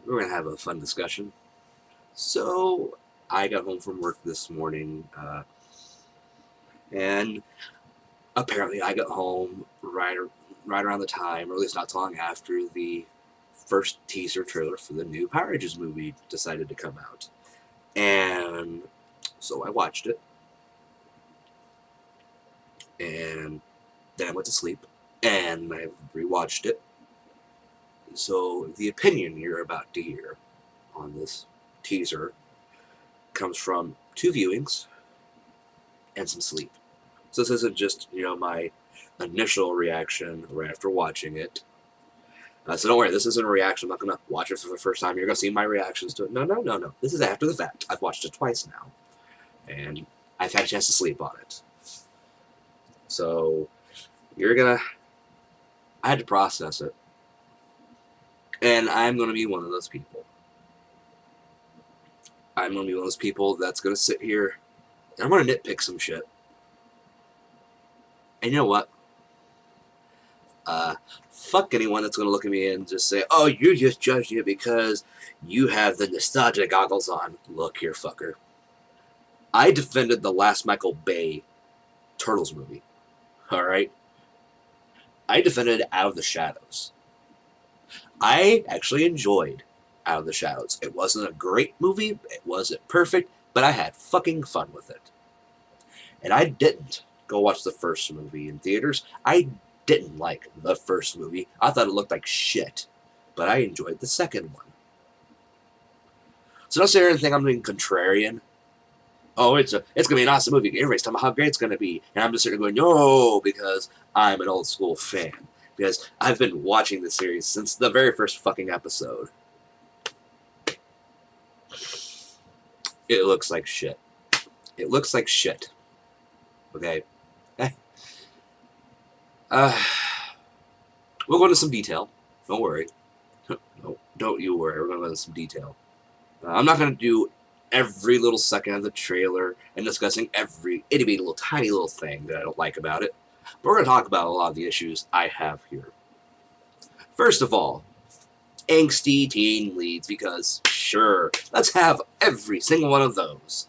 we're gonna have a fun discussion. So I got home from work this morning, and apparently I got home right around the time, or at least not too long after the first teaser trailer for the new Power Rangers movie decided to come out, and so I watched it, and then I went to sleep, and I rewatched it. So the opinion you're about to hear on this teaser comes from two viewings and some sleep. So this isn't just, my initial reaction right after watching it. So don't worry, this isn't a reaction. I'm not going to watch it for the first time. You're going to see my reactions to it. No, no, no, no. This is after the fact. I've watched it twice now. And I've had a chance to sleep on it. So you're going to... I had to process it. And I'm going to be one of those people. I'm going to be one of those people that's going to sit here and I'm going to nitpick some shit. And you know what? Fuck anyone that's going to look at me and just say, oh, you're just judging it because you have the nostalgia goggles on. Look here, fucker. I defended the last Michael Bay Turtles movie. Alright? I defended Out of the Shadows. I actually enjoyed Out of the Shadows. It wasn't a great movie, it wasn't perfect, but I had fucking fun with it. And I didn't go watch the first movie in theaters. I didn't like the first movie. I thought it looked like shit. But I enjoyed the second one. So don't sit here and think I'm being contrarian. Oh, it's gonna be an awesome movie. Everybody's talking about how great it's gonna be. And I'm just sitting there going, no, because I'm an old school fan. Because I've been watching the series since the very first fucking episode. It looks like shit. It looks like shit. Okay? We'll go into some detail. Don't worry. No, don't you worry. We're going to go into some detail. I'm not going to do every little second of the trailer and discussing every itty-bitty little tiny little thing that I don't like about it. But we're going to talk about a lot of the issues I have here. First of all, angsty teen leads, because sure, let's have every single one of those.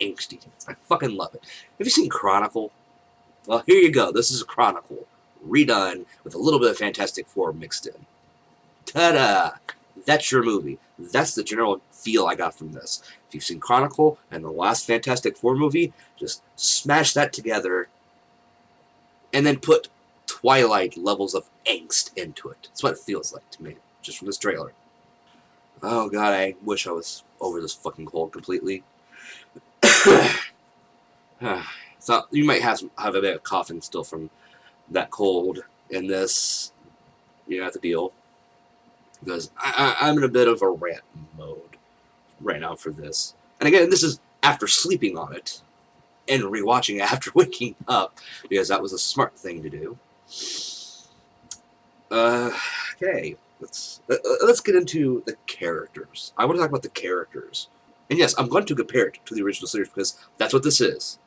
Angsty teens. I fucking love it. Have you seen Chronicle? Well, here you go. This is a Chronicle. Redone with a little bit of Fantastic Four mixed in. Ta-da! That's your movie. That's the general feel I got from this. If you've seen Chronicle and the last Fantastic Four movie, just smash that together and then put Twilight levels of angst into it. That's what it feels like to me, just from this trailer. Oh god, I wish I was over this fucking cold completely. So you might have a bit of coughing still from that cold in this. You know, have to deal. Because I'm in a bit of a rant mode right now for this. And again, this is after sleeping on it and rewatching it after waking up, because that was a smart thing to do. Okay, let's get into the characters. I want to talk about the characters. And yes, I'm going to compare it to the original series because that's what this is.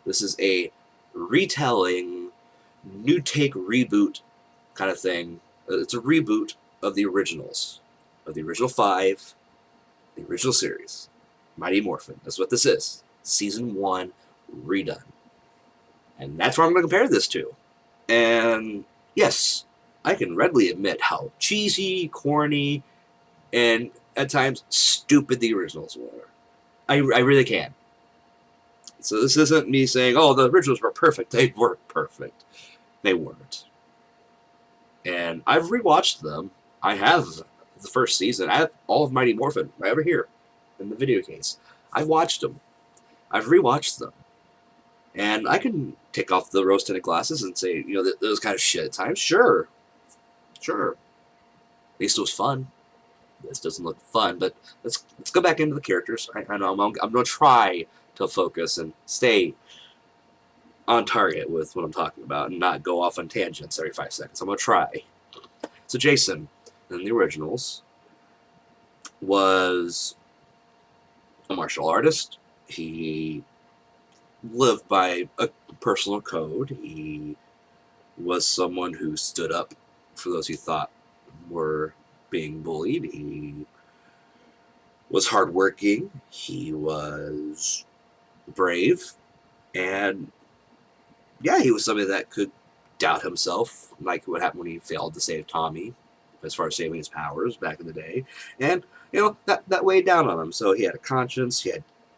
This is a retelling, new take reboot kind of thing. It's a reboot of the originals, of the original 5, the original series, Mighty Morphin. That's what this is. Season 1 redone. And that's what I'm going to compare this to. And yes, I can readily admit how cheesy, corny, and at times stupid the originals were. I really can. So this isn't me saying, oh, the originals were perfect. They weren't perfect. They weren't. And I've rewatched them. I have the first season. I have all of Mighty Morphin right over here in the video case. I've watched them. I've rewatched them. And I can take off the rose-tinted glasses and say, those kind of shit at times. Sure. Sure. At least it was fun. This doesn't look fun, but let's go back into the characters. I know I'm going to try to focus and stay on target with what I'm talking about and not go off on tangents every 5 seconds. I'm going to try. So Jason, in the originals, was a martial artist. He lived by a personal code. He was someone who stood up for those he thought were being bullied. He was hardworking. He was brave, and yeah, he was somebody that could doubt himself, like what happened when he failed to save Tommy, as far as saving his powers back in the day, and that weighed down on him. So he had a conscience.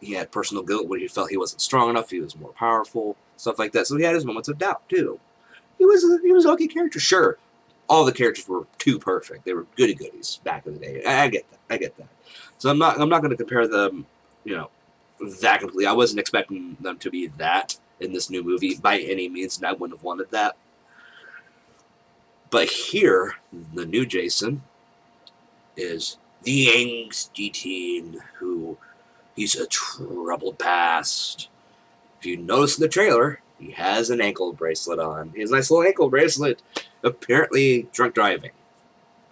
He had personal guilt when he felt he wasn't strong enough. He was more powerful, stuff like that. So he had his moments of doubt too. He was an okay character. Sure, all the characters were too perfect. They were goody goodies back in the day. I get that. I get that. So I'm not going to compare them, you know, that completely. I wasn't expecting them to be that in this new movie by any means, and I wouldn't have wanted that. But here, the new Jason is the angsty teen who he's a troubled past. If you notice in the trailer, he has an ankle bracelet on. He has a nice little ankle bracelet. Apparently drunk driving.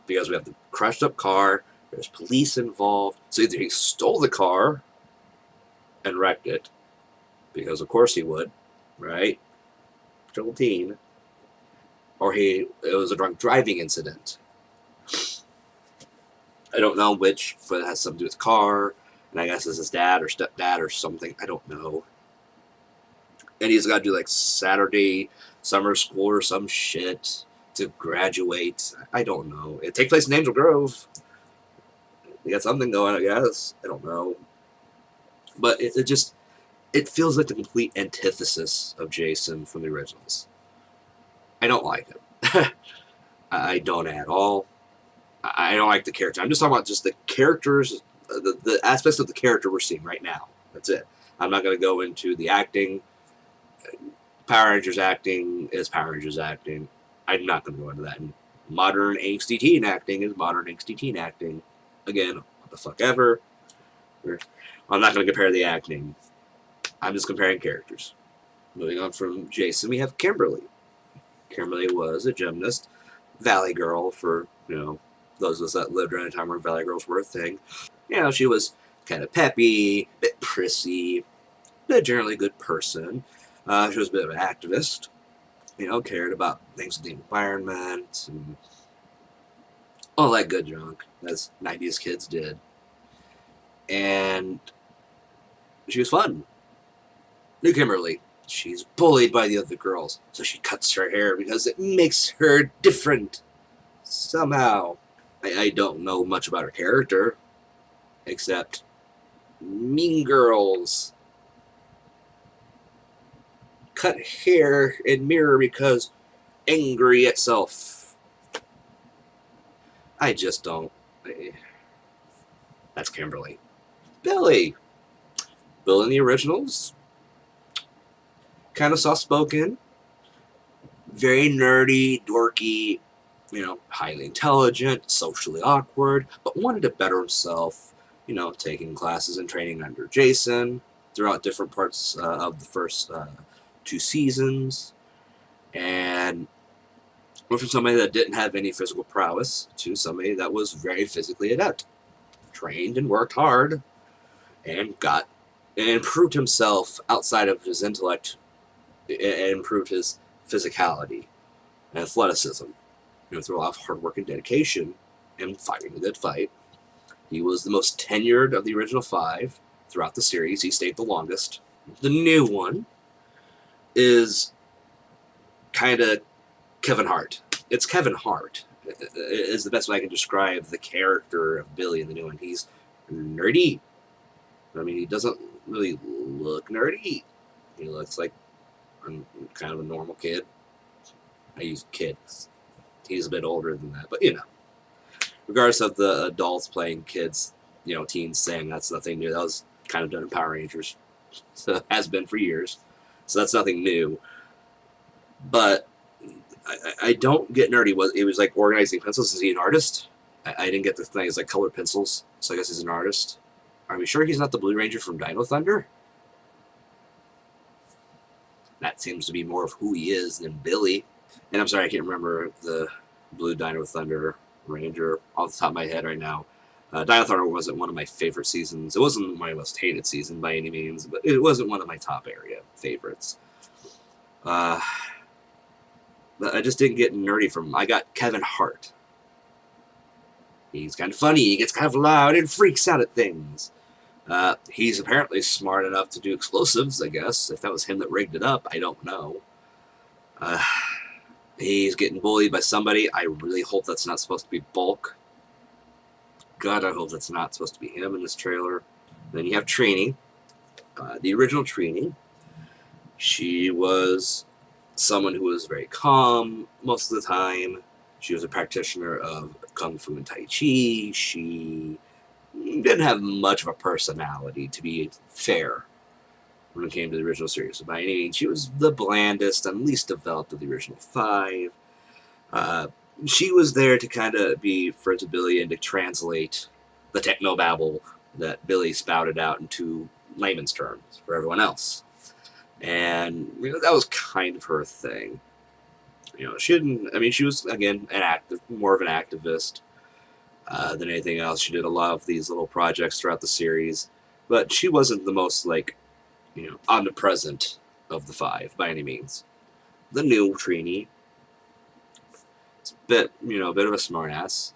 Because we have the crashed up car, there's police involved. So either he stole the car and wrecked it, because of course he would, right? Troubled teen. Or it was a drunk driving incident. I don't know which, but it has something to do with the car. And I guess it's his dad or stepdad or something. I don't know. And he's got to do like Saturday summer school or some shit to graduate. I don't know. It takes place in Angel Grove. They got something going, I guess. I don't know. But it feels like the complete antithesis of Jason from the originals. I don't like it. I don't at all. I don't like the character. I'm just talking about just the characters, the aspects of the character we're seeing right now. That's it. I'm not going to go into the acting. Power Rangers acting is Power Rangers acting. I'm not going to go into that. And modern angsty teen acting is modern angsty teen acting. Again, what the fuck ever. I'm not going to compare the acting. I'm just comparing characters. Moving on from Jason, we have Kimberly. Kimberly was a gymnast, Valley Girl for, those of us that lived around a time where Valley Girls were a thing. She was kind of peppy, a bit prissy, but generally a good person. She was a bit of an activist, cared about things with the environment and all that good junk, as 90s kids did. And she was fun. New Kimberly, she's bullied by the other girls, so she cuts her hair because it makes her different. Somehow. I don't know much about her character, except Mean Girls. Cut hair and mirror because angry itself. I just don't. That's Kimberly. Billy. Bill in the originals. Kind of soft-spoken. Very nerdy, dorky, highly intelligent, socially awkward, but wanted to better himself, taking classes and training under Jason throughout different parts of the first 2 seasons, and went from somebody that didn't have any physical prowess to somebody that was very physically adept, trained and worked hard, and improved himself outside of his intellect, and improved his physicality and athleticism. Through a lot of hard work and dedication and fighting a good fight. He was the most tenured of the original 5 throughout the series. He stayed the longest. The new one is kind of Kevin Hart. It's Kevin Hart is the best way I can describe the character of Billy in the new one. He's nerdy. He doesn't really look nerdy. He looks like kind of a normal kid. I use kids. He's a bit older than that, but regardless of the adults playing kids, teens saying that's nothing new. That was kind of done in Power Rangers, so it has been for years. So that's nothing new. But I don't get nerdy. It was like organizing pencils. Is he an artist? I didn't get the thing. It's like colored pencils, so I guess he's an artist. Are we sure he's not the Blue Ranger from Dino Thunder? That seems to be more of who he is than Billy. And I'm sorry, I can't remember the Blue Dino Thunder Ranger off the top of my head right now. Dino Thunder wasn't one of my favorite seasons. It wasn't my most hated season by any means, but it wasn't one of my top area favorites. But I just didn't get nerdy from him. I got Kevin Hart. He's kind of funny. He gets kind of loud and freaks out at things. He's apparently smart enough to do explosives, I guess. If that was him that rigged it up, I don't know. He's getting bullied by somebody. I really hope that's not supposed to be Bulk. God, I hope that's not supposed to be him in this trailer. Then you have Trini, the original Trini. She was someone who was very calm most of the time. She was a practitioner of Kung Fu and Tai Chi. She didn't have much of a personality, to be fair, when it came to the original series. So by any means, she was the blandest and least developed of the original 5. She was there to kind of be Fred's ability and to translate the technobabble that Billy spouted out into layman's terms for everyone else. And that was kind of her thing. She didn't. I mean, she was again more of an activist than anything else. She did a lot of these little projects throughout the series, but she wasn't the most omnipresent of the 5 by any means. The new Trini, it's a bit of a smartass,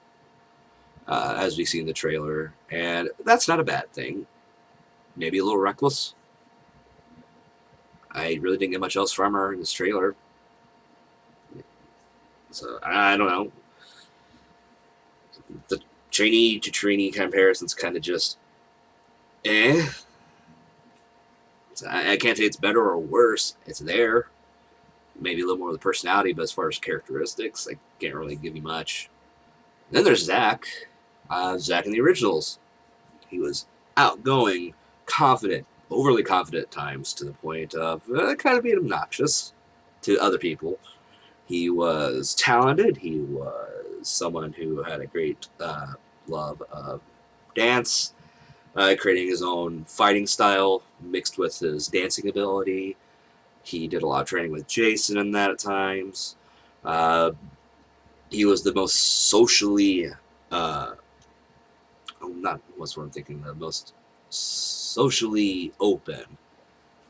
as we see in the trailer, and that's not a bad thing. Maybe a little reckless. I really didn't get much else from her in this trailer. So, I don't know. The Trini to Trini comparison's kind of just, eh. I can't say it's better or worse. It's there. Maybe a little more of the personality, but as far as characteristics, I can't really give you much. And then there's Zach. Zach in the originals. He was outgoing, confident, overly confident at times, to the point of kind of being obnoxious to other people. He was talented. He was someone who had a great love of dance, creating his own fighting style mixed with his dancing ability. He did a lot of training with Jason in that at times. He was the most socially, the most socially open,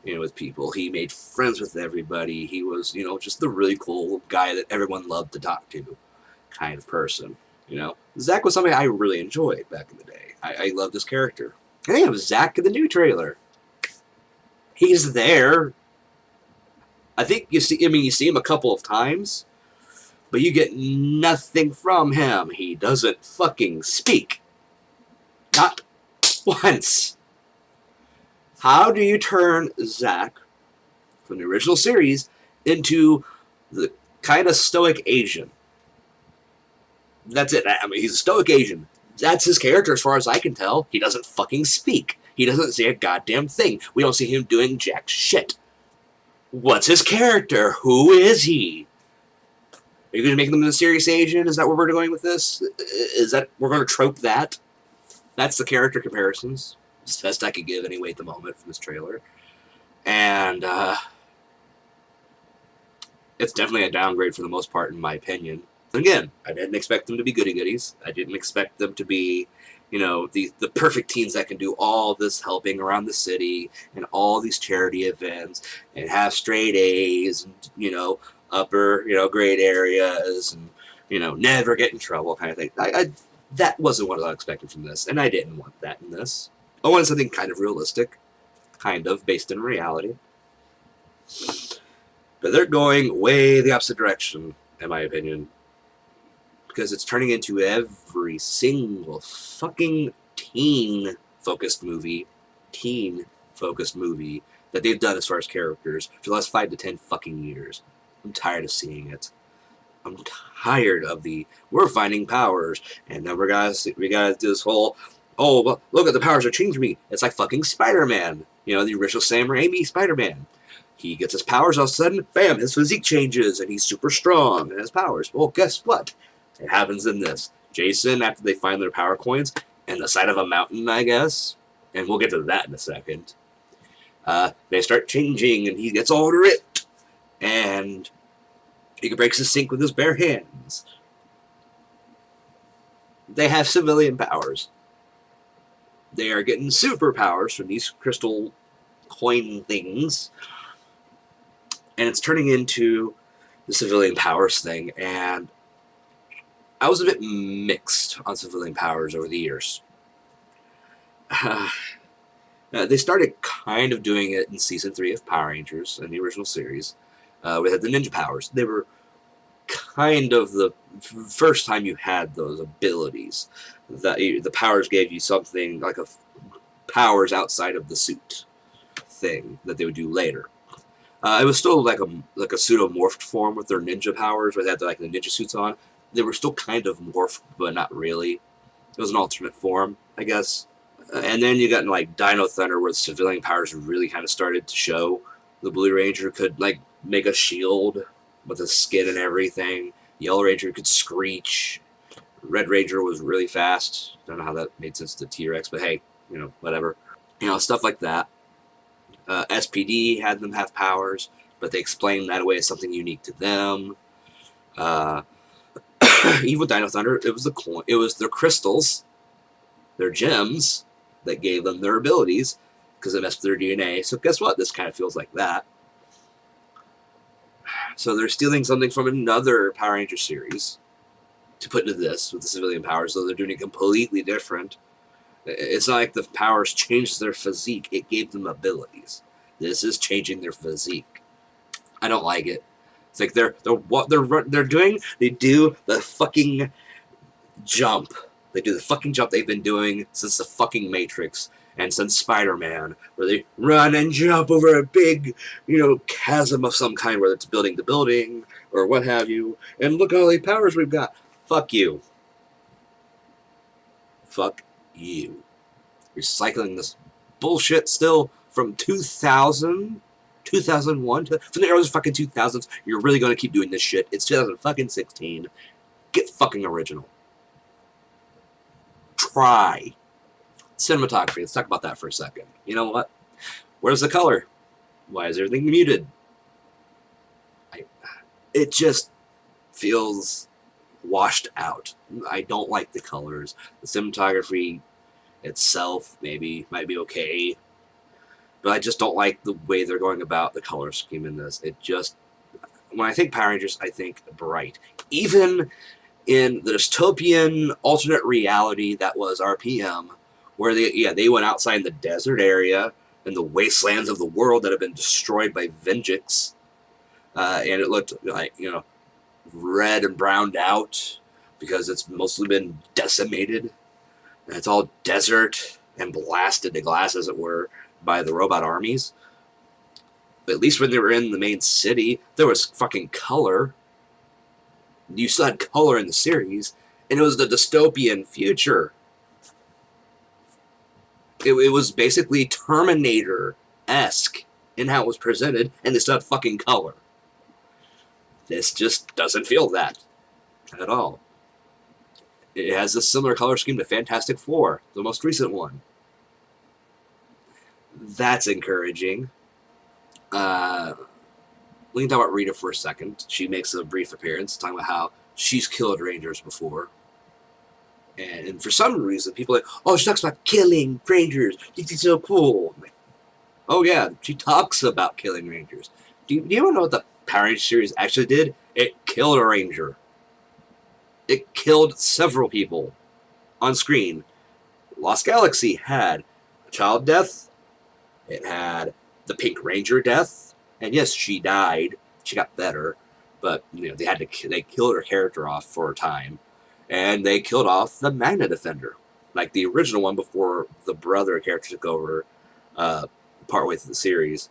with people. He made friends with everybody. He was, just the really cool guy that everyone loved to talk to kind of person. Zach was somebody I really enjoyed back in the day. I loved his character. And then you have Zach in the new trailer. He's there. I think you see him a couple of times, but you get nothing from him. He doesn't fucking speak. Not once. How do you turn Zach from the original series into the kind of stoic Asian? That's it. I mean, he's a stoic Asian. That's his character as far as I can tell. He doesn't fucking speak. He doesn't say a goddamn thing. We don't see him doing jack shit. What's his character? Who is he? Are you going to make him the serious Asian? Is that where we're going with this? Is that we're going to trope that? That's the character comparisons. It's the best I could give anyway at the moment from this trailer. And it's definitely a downgrade for the most part, in my opinion. Again, I didn't expect them to be goody-goodies. I didn't expect them to be, the perfect teens that can do all this helping around the city and all these charity events and have straight A's and, upper, grade areas and, never get in trouble kind of thing. That wasn't what I expected from this, and I didn't want that in this. I wanted something kind of realistic, kind of based in reality. But they're going way the opposite direction, in my opinion. Because it's turning into every single fucking teen-focused movie that they've done as far as characters for the last 5 to 10 fucking years. I'm tired of seeing it. I'm tired of we're finding powers, and then we gotta do this whole, oh, look at the powers are changing me. It's like fucking Spider-Man. The original Sam Raimi Spider-Man. He gets his powers, all of a sudden, bam, his physique changes, and he's super strong and has powers. Well, guess what? It happens in this. Jason, after they find their power coins, in the side of a mountain, I guess, and we'll get to that in a second, they start changing, and he gets all ripped, and he breaks his sink with his bare hands. They have civilian powers. They are getting superpowers from these crystal coin things, and it's turning into the civilian powers thing, and I was a bit mixed on civilian powers over the years. They started kind of doing it in season 3 of Power Rangers in the original series. We had the ninja powers. They were kind of the first time you had those abilities. The powers gave you something like powers outside of the suit thing that they would do later. It was still like a pseudo-morphed form with their ninja powers, where they had like the ninja suits on. They were still kind of morphed, but not really. It was an alternate form, I guess. And then you got in like Dino Thunder, where the civilian powers really kind of started to show. The Blue Ranger could like make a shield with a skin and everything. Yellow Ranger could screech. Red Ranger was really fast. Don't know how that made sense to T-Rex, but hey, whatever. Stuff like that. SPD had them have powers, but they explained that away as something unique to them. Even with Dino Thunder, it was their crystals, their gems, that gave them their abilities, because it messed with their DNA. So guess what? This kind of feels like that. So they're stealing something from another Power Ranger series to put into this with the civilian powers, so they're doing it completely different. It's not like the powers changed their physique, it gave them abilities. This is changing their physique. I don't like it. It's like they're doing, they do the fucking jump. They do the fucking jump they've been doing since the fucking Matrix and since Spider-Man, where they run and jump over a big, chasm of some kind, whether it's building to building or what have you. And look at all the powers we've got. Fuck you. Fuck you. Recycling this bullshit still from 2000, 2001, from the early fucking 2000s. You're really going to keep doing this shit. It's 2016. Get fucking original. Try. Cinematography. Let's talk about that for a second. You know what? Where's the color? Why is everything muted? It just feels washed out. I don't like the colors. The cinematography itself might be okay, but I just don't like the way they're going about the color scheme in this. When I think Power Rangers, I think bright. Even in the dystopian alternate reality that was RPM, where they went outside in the desert area and the wastelands of the world that have been destroyed by Vengeance, and it looked like red and browned out because it's mostly been decimated, and it's all desert and blasted to glass, as it were, by the robot armies. But at least when they were in the main city, there was fucking color. You still had color in the series, and it was the dystopian future. It was basically Terminator-esque in how it was presented, and they still had fucking color. This just doesn't feel that at all. It has a similar color scheme to Fantastic Four, the most recent one. That's encouraging. We can talk about Rita for a second. She makes a brief appearance, talking about how she's killed Rangers before. And for some reason, people are like, oh, she talks about killing Rangers. It's so cool. Like, oh, yeah, she talks about killing Rangers. Do you ever know what the Power Rangers series actually did? It killed a Ranger. It killed several people on screen. Lost Galaxy had a child death. It had the Pink Ranger death. And yes, she died. She got better. But, they killed her character off for a time. And they killed off the Magna Defender. Like the original one before the brother character took over partway through the series.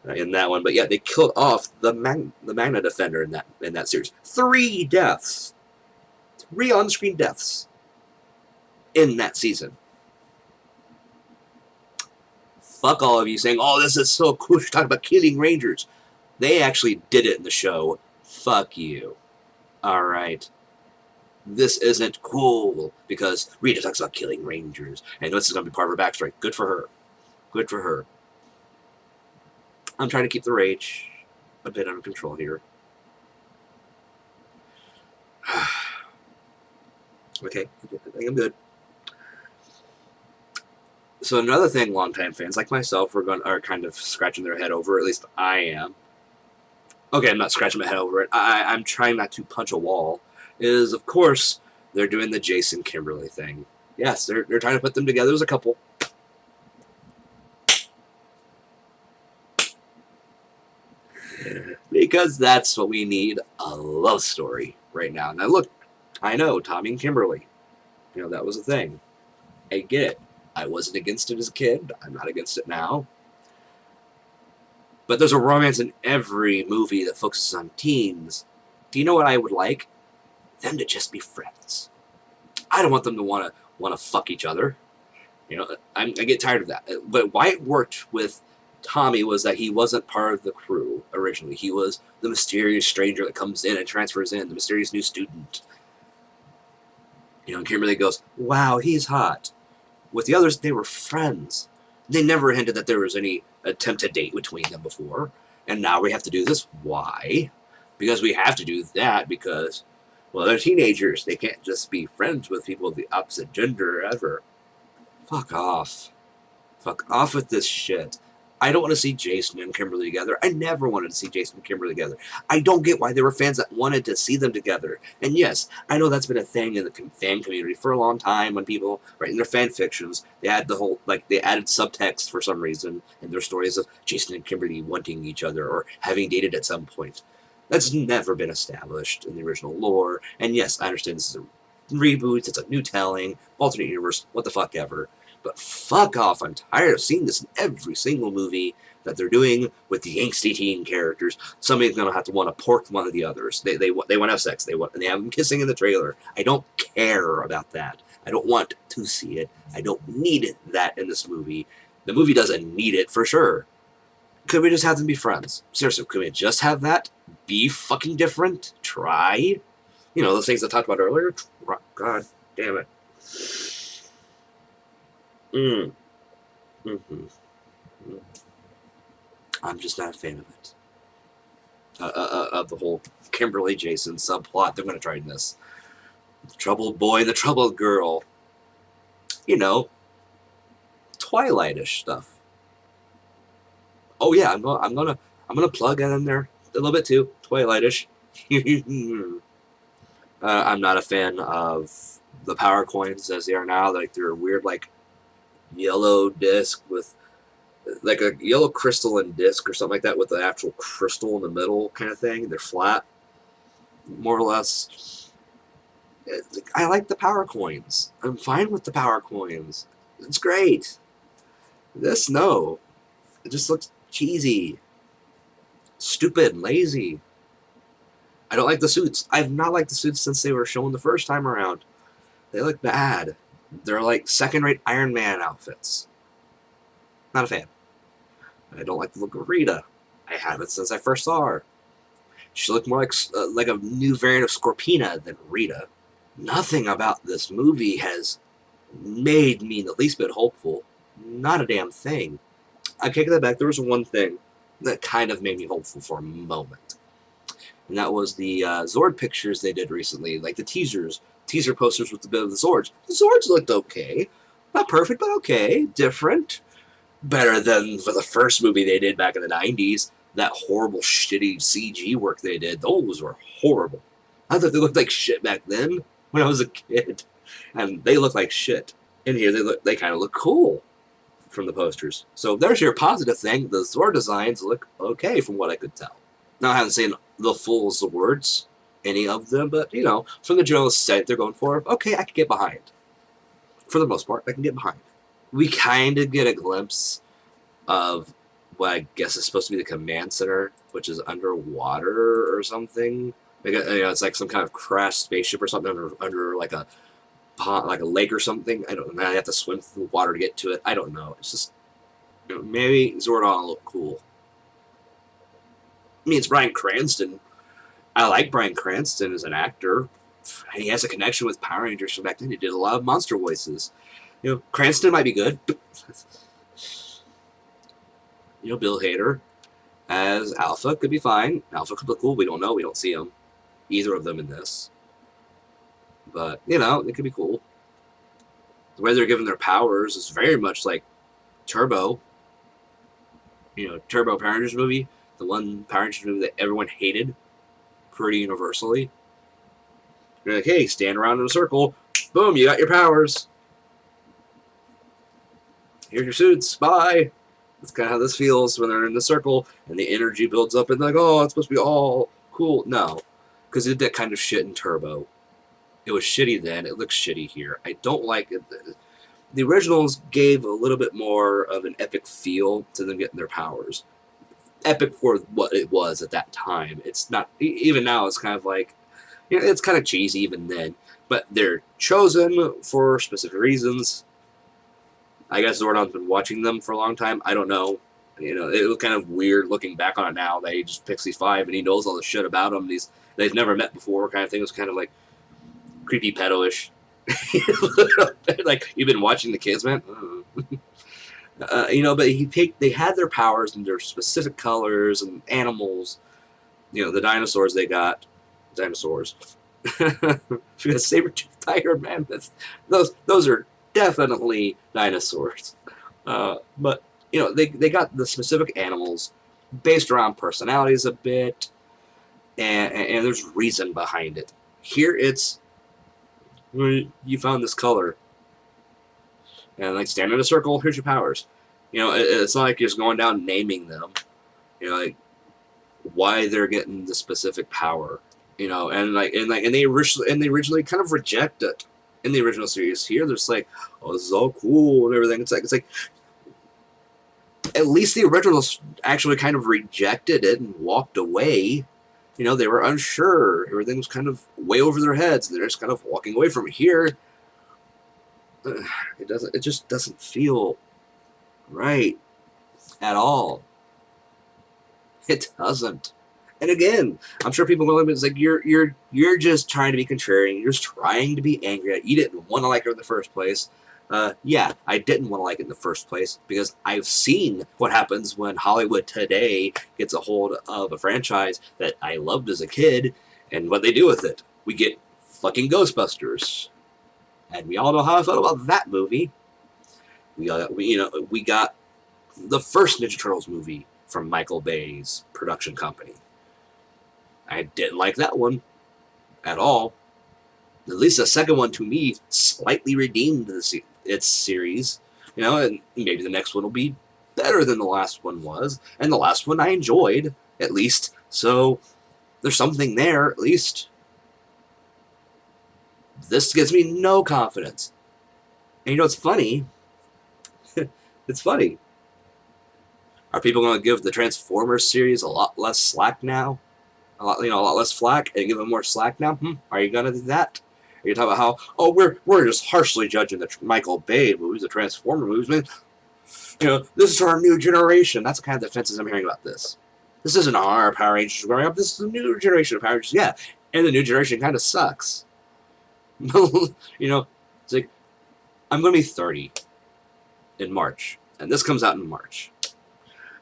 In that one. But yeah, they killed off the Magna Defender in that series. 3 deaths. 3 on-screen deaths in that season. Fuck all of you saying, oh, this is so cool, she's talking about killing Rangers. They actually did it in the show. Fuck you. Alright. This isn't cool because Rita talks about killing Rangers, and this is going to be part of her backstory. Good for her. Good for her. I'm trying to keep the rage a bit under control here. Okay, I think I'm good. So another thing longtime fans like myself are kind of scratching their head over, at least I am. Okay, I'm not scratching my head over it. I'm trying not to punch a wall. is, of course, they're doing the Jason Kimberly thing. Yes, they're trying to put them together as a couple. Because that's what we need, a love story right now. Now look, I know, Tommy and Kimberly. That was a thing. I get it. I wasn't against it as a kid. I'm not against it now. But there's a romance in every movie that focuses on teens. Do you know what I would like? Them to just be friends. I don't want them to want to fuck each other. I get tired of that. But why it worked with Tommy was that he wasn't part of the crew originally. He was the mysterious stranger that comes in and transfers in, the mysterious new student. And Kimberly goes, wow, he's hot. With the others, they were friends. They never hinted that there was any attempt to date between them before. And now we have to do this. Why? Because we have to do that because, well, they're teenagers. They can't just be friends with people of the opposite gender ever. Fuck off. Fuck off with this shit. I don't want to see Jason and Kimberly together. I never wanted to see Jason and Kimberly together. I don't get why there were fans that wanted to see them together. And yes, I know that's been a thing in the fan community for a long time when people write in their fan fictions, they add they added subtext for some reason in their stories of Jason and Kimberly wanting each other or having dated at some point. That's never been established in the original lore. And yes, I understand this is a reboot, it's a new telling, alternate universe, what the fuck ever. But fuck off, I'm tired of seeing this in every single movie that they're doing with the angsty teen characters. Somebody's going to have to want to pork one of the others. They want to have sex. They have them kissing in the trailer. I don't care about that. I don't want to see it. I don't need that in this movie. The movie doesn't need it, for sure. Could we just have them be friends? Seriously, could we just have that? Be fucking different? Try? Those things I talked about earlier? God damn it. I'm just not a fan of it. Of the whole Kimberly Jason subplot. They're going to try this. The troubled boy, the troubled girl. Twilight-ish stuff. Oh yeah, I'm gonna plug it in there a little bit too. Twilight-ish. I'm not a fan of the power coins as they are now. They're weird, yellow disc with a yellow crystalline disc or something like that with the actual crystal in the middle kind of thing. They're flat, more or less. I like the power coins. I'm fine with the power coins. It's great. This, no. It just looks cheesy, stupid, lazy. I don't like the suits. I've not liked the suits since they were shown the first time around. They look bad. They're like second-rate Iron Man outfits. Not a fan. I don't like the look of Rita. I haven't since I first saw her. She looked more like a new variant of Scorpina than Rita. Nothing about this movie has made me the least bit hopeful. Not a damn thing. I take that back. There was one thing that kind of made me hopeful for a moment. And that was the Zord pictures they did recently, like the teaser posters with the bit of the Zords. The Zords looked okay. Not perfect, but okay. Different. Better than for the first movie they did back in the 90s. That horrible, shitty CG work they did. Those were horrible. I thought they looked like shit back then when I was a kid. And they look like shit. In here, they kind of look cool from the posters. So there's your positive thing. The Zord designs look okay from what I could tell. Now, I haven't seen the full Zords, any of them, but, from the general aesthetic they're going for, okay, I can get behind. For the most part, I can get behind. We kind of get a glimpse of what I guess is supposed to be the command center, which is underwater or something. It's like some kind of crashed spaceship or something under like a pond, like a lake or something. I don't know. I have to swim through the water to get to it. I don't know. It's just maybe Zordon will look cool. I mean, it's Bryan Cranston. I like Bryan Cranston as an actor. He has a connection with Power Rangers from back then. He did a lot of monster voices. Cranston might be good. Bill Hader as Alpha could be fine. Alpha could look cool. We don't know. We don't see him. Either of them in this. But, it could be cool. The way they're given their powers is very much like Turbo. Turbo Power Rangers movie. The one Power Rangers movie that everyone hated pretty universally. You're like, hey, stand around in a circle. Boom, you got your powers. Here's your suits. Bye. That's kind of how this feels when they're in the circle and the energy builds up and they're like, oh, it's supposed to be all cool. No, because it did that kind of shit in Turbo. It was shitty then. It looks shitty here. I don't like it. The originals gave a little bit more of an epic feel to them getting their powers. Epic for what it was at that time. It's not, even now, it's kind of like, you know, it's kind of cheesy even then. But they're chosen for specific reasons. I guess Zordon's been watching them for a long time. I don't know. You know, it was kind of weird looking back on it now that he just picks these 5 and he knows all the shit about them. They've never met before kind of thing. It was kind of like creepy pedo-ish. Like, you've been watching the kids, man? You know, but they had their powers and their specific colors and animals. You know, the dinosaurs they got. Dinosaurs. We got saber-toothed tiger, mammoth. Those are definitely dinosaurs. But, you know, they got the specific animals based around personalities a bit, and there's reason behind it. Here it's, you found this color, and like stand in a circle, here's your powers. You know, it's not like you're just going down naming them. You know, like why they're getting the specific power. You know, and they originally kind of reject it in the original series. Here, they're just like, oh, this is all cool and everything. It's like at least the originals actually kind of rejected it and walked away. You know, they were unsure. Everything was kind of way over their heads, and they're just kind of walking away from it. Here, it just doesn't feel right at all. It doesn't. And again, I'm sure people will. It's like you're just trying to be contrarian. You're just trying to be angry. You didn't want to like her in the first place. Yeah, I didn't want to like it in the first place because I've seen what happens when Hollywood today gets a hold of a franchise that I loved as a kid, and what they do with it. We get fucking Ghostbusters, and we all know how I felt about that movie. We got the first Ninja Turtles movie from Michael Bay's production company. I didn't like that one at all. At least the second one, to me, slightly redeemed its series. You know, and maybe the next one will be better than the last one was. And the last one I enjoyed, at least. So there's something there, at least. This gives me no confidence. And you know, it's funny. It's funny. Are people going to give the Transformers series a lot less slack now? A lot less flack, and give them more slack now? Are you gonna do that? Are you talking about how, oh, we're just harshly judging the Michael Bay movies, the Transformer movies, man? You know, this is our new generation. That's the kind of defenses I'm hearing about this. This isn't our Power Rangers growing up. This is a new generation of Power Rangers. Yeah, and the new generation kind of sucks. You know, it's like, I'm gonna be 30 in March, and this comes out in March.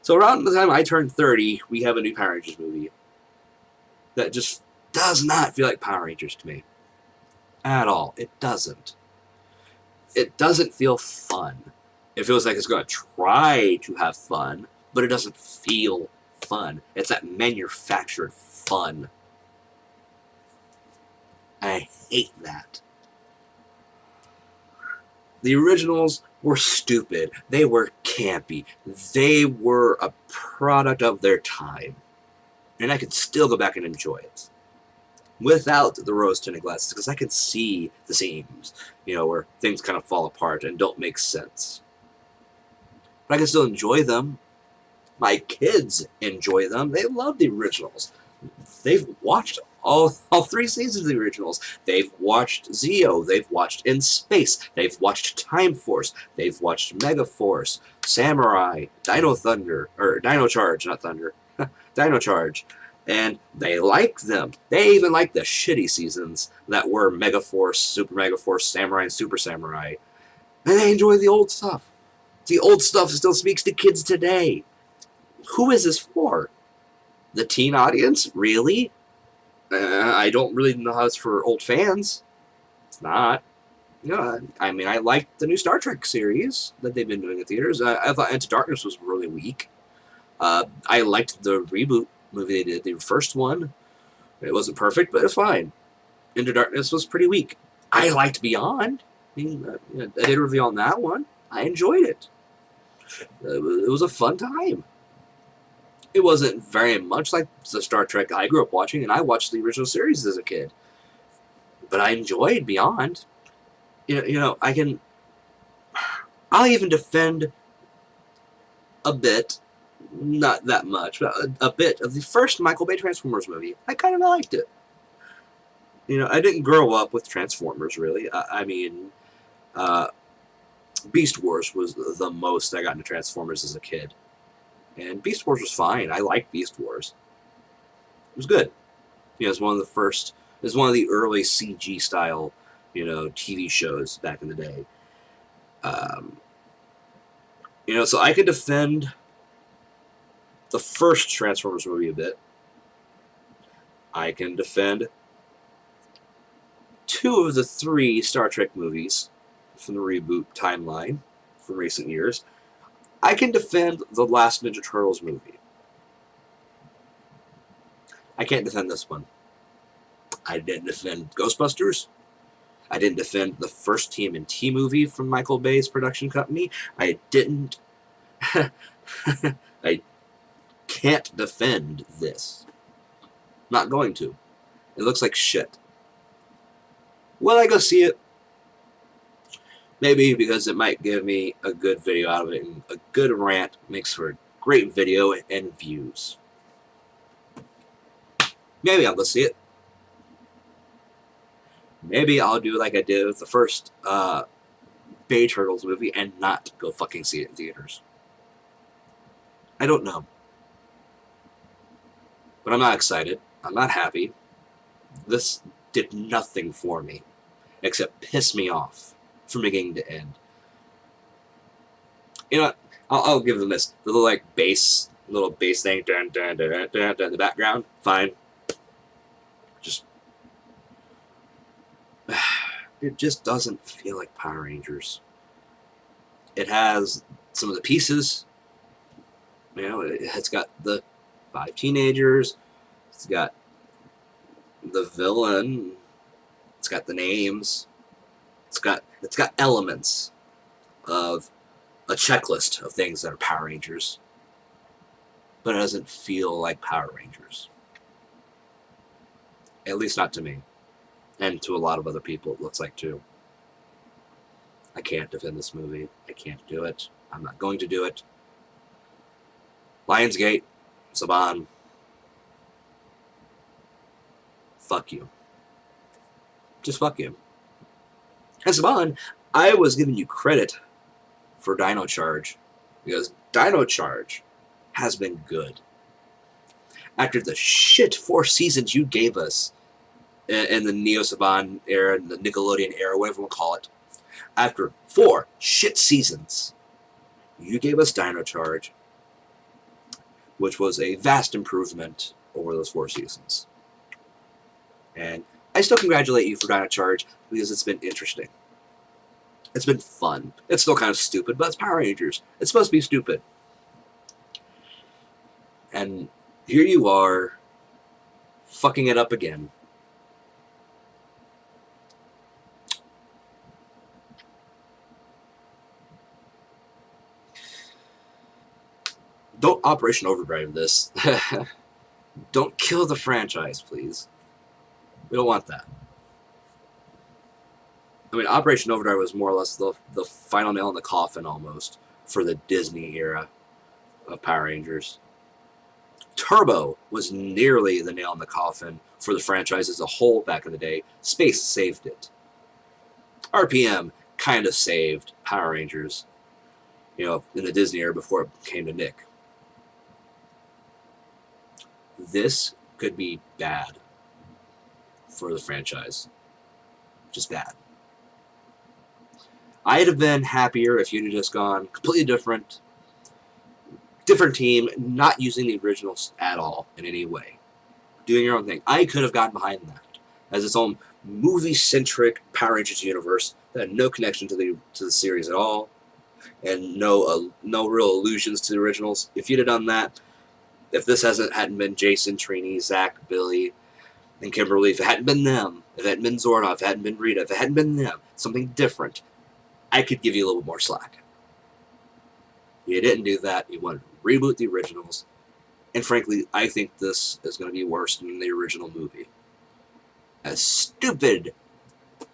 So around the time I turn 30, we have a new Power Rangers movie that just does not feel like Power Rangers to me. At all. It doesn't. It doesn't feel fun. It feels like it's going to try to have fun, but it doesn't feel fun. It's that manufactured fun. I hate that. The originals were stupid. They were campy. They were a product of their time. And I could still go back and enjoy it without the rose-tinted glasses, because I can see the seams, you know, where things kind of fall apart and don't make sense. But I can still enjoy them. My kids enjoy them. They love the originals. They've watched all 3 seasons of the originals. They've watched Zeo. They've watched In Space. They've watched Time Force. They've watched Mega Force, Samurai, Dino Thunder, or Dino Charge, not Thunder. Dino Charge, and they like them. They even like the shitty seasons that were Mega Force, Super Mega Force, Samurai, and Super Samurai. And they enjoy the old stuff. The old stuff still speaks to kids today. Who is this for? The teen audience? Really? I don't really know how it's for old fans. It's not. You know, I mean, I liked the new Star Trek series that they've been doing in theaters. I thought Into Darkness was really weak. I liked the reboot movie they did, the first one. It wasn't perfect, but it's fine. Into Darkness was pretty weak. I liked Beyond. I mean, I did a review on that one. I enjoyed it. It was a fun time. It wasn't very much like the Star Trek I grew up watching, and I watched the original series as a kid. But I enjoyed Beyond. I can. I'll even defend a bit, not that much, but a bit of the first Michael Bay Transformers movie. I kind of liked it. I didn't grow up with Transformers, really. I mean, Beast Wars was the most I got into Transformers as a kid. And Beast Wars was fine. I liked Beast Wars. It was good. It was one of the first, it was one of the early CG style, TV shows back in the day. So I could defend the first Transformers movie a bit. I can defend 2 of the 3 Star Trek movies from the reboot timeline from recent years. I can defend the last Ninja Turtles movie. I can't defend this one. I didn't defend Ghostbusters. I didn't defend the first TMNT movie from Michael Bay's production company. I didn't. I can't defend this. Not going to. It looks like shit. Will I go see it? Maybe, because it might give me a good video out of it, and a good rant makes for a great video and views. Maybe I'll go see it. Maybe I'll do like I did with the first Bay Turtles movie and not go fucking see it in theaters. I don't know. But I'm not excited. I'm not happy. This did nothing for me except piss me off from beginning to end. I'll give them this little bass thing dun, dun, dun, dun, dun, dun, in the background. Fine. It just doesn't feel like Power Rangers. It has some of the pieces. It's got the 5 teenagers. It's got the villain. It's got the names. It's got elements of a checklist of things that are Power Rangers. But it doesn't feel like Power Rangers. At least not to me. And to a lot of other people, it looks like too. I can't defend this movie. I can't do it. I'm not going to do it. Lionsgate, Saban, fuck you. Just fuck you. And Saban, I was giving you credit for Dino Charge, because Dino Charge has been good. After the shit 4 seasons you gave us in the Neo Saban era, the Nickelodeon era, whatever we'll call it, after 4 shit seasons, you gave us Dino Charge, which was a vast improvement over those 4 seasons. And I still congratulate you for Dino Charge, because it's been interesting. It's been fun. It's still kind of stupid, but it's Power Rangers. It's supposed to be stupid. And here you are, fucking it up again. Don't Operation Overdrive this. Don't kill the franchise, please. We don't want that. I mean, Operation Overdrive was more or less the final nail in the coffin, almost, for the Disney era of Power Rangers. Turbo was nearly the nail in the coffin for the franchise as a whole back in the day. Space saved it. RPM kind of saved Power Rangers, in the Disney era before it came to Nick. This could be bad for the franchise. Just bad. I'd have been happier if you'd have just gone completely different team, not using the originals at all in any way. Doing your own thing. I could have gotten behind that as its own movie-centric Power Rangers universe that had no connection to the series at all, and no real allusions to the originals. If you'd have done that, if this hadn't been Jason, Trini, Zach, Billy, and Kimberly, if it hadn't been them, if it hadn't been Zordon, if it hadn't been Rita, if it hadn't been them, something different, I could give you a little bit more slack. You didn't do that. You wanted to reboot the originals. And frankly, I think this is going to be worse than the original movie. As stupid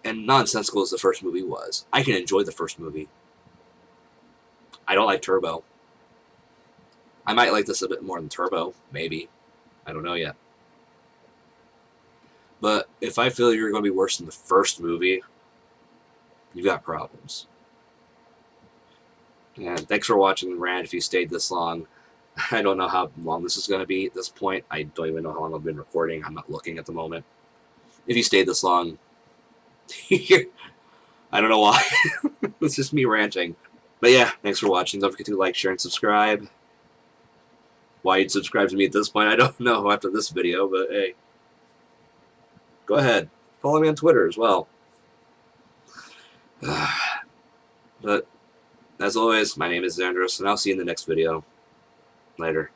and nonsensical as the first movie was, I can enjoy the first movie. I don't like Turbo. I might like this a bit more than Turbo, maybe. I don't know yet. But if I feel you're going to be worse than the first movie, you've got problems. And thanks for watching Rant if you stayed this long. I don't know how long this is going to be at this point. I don't even know how long I've been recording. I'm not looking at the moment. If you stayed this long, I don't know why. It's just me ranting. But yeah, thanks for watching. Don't forget to like, share, and subscribe. Why you'd subscribe to me at this point, I don't know after this video, but hey. Go ahead. Follow me on Twitter as well. But, as always, my name is Xandros, and I'll see you in the next video. Later.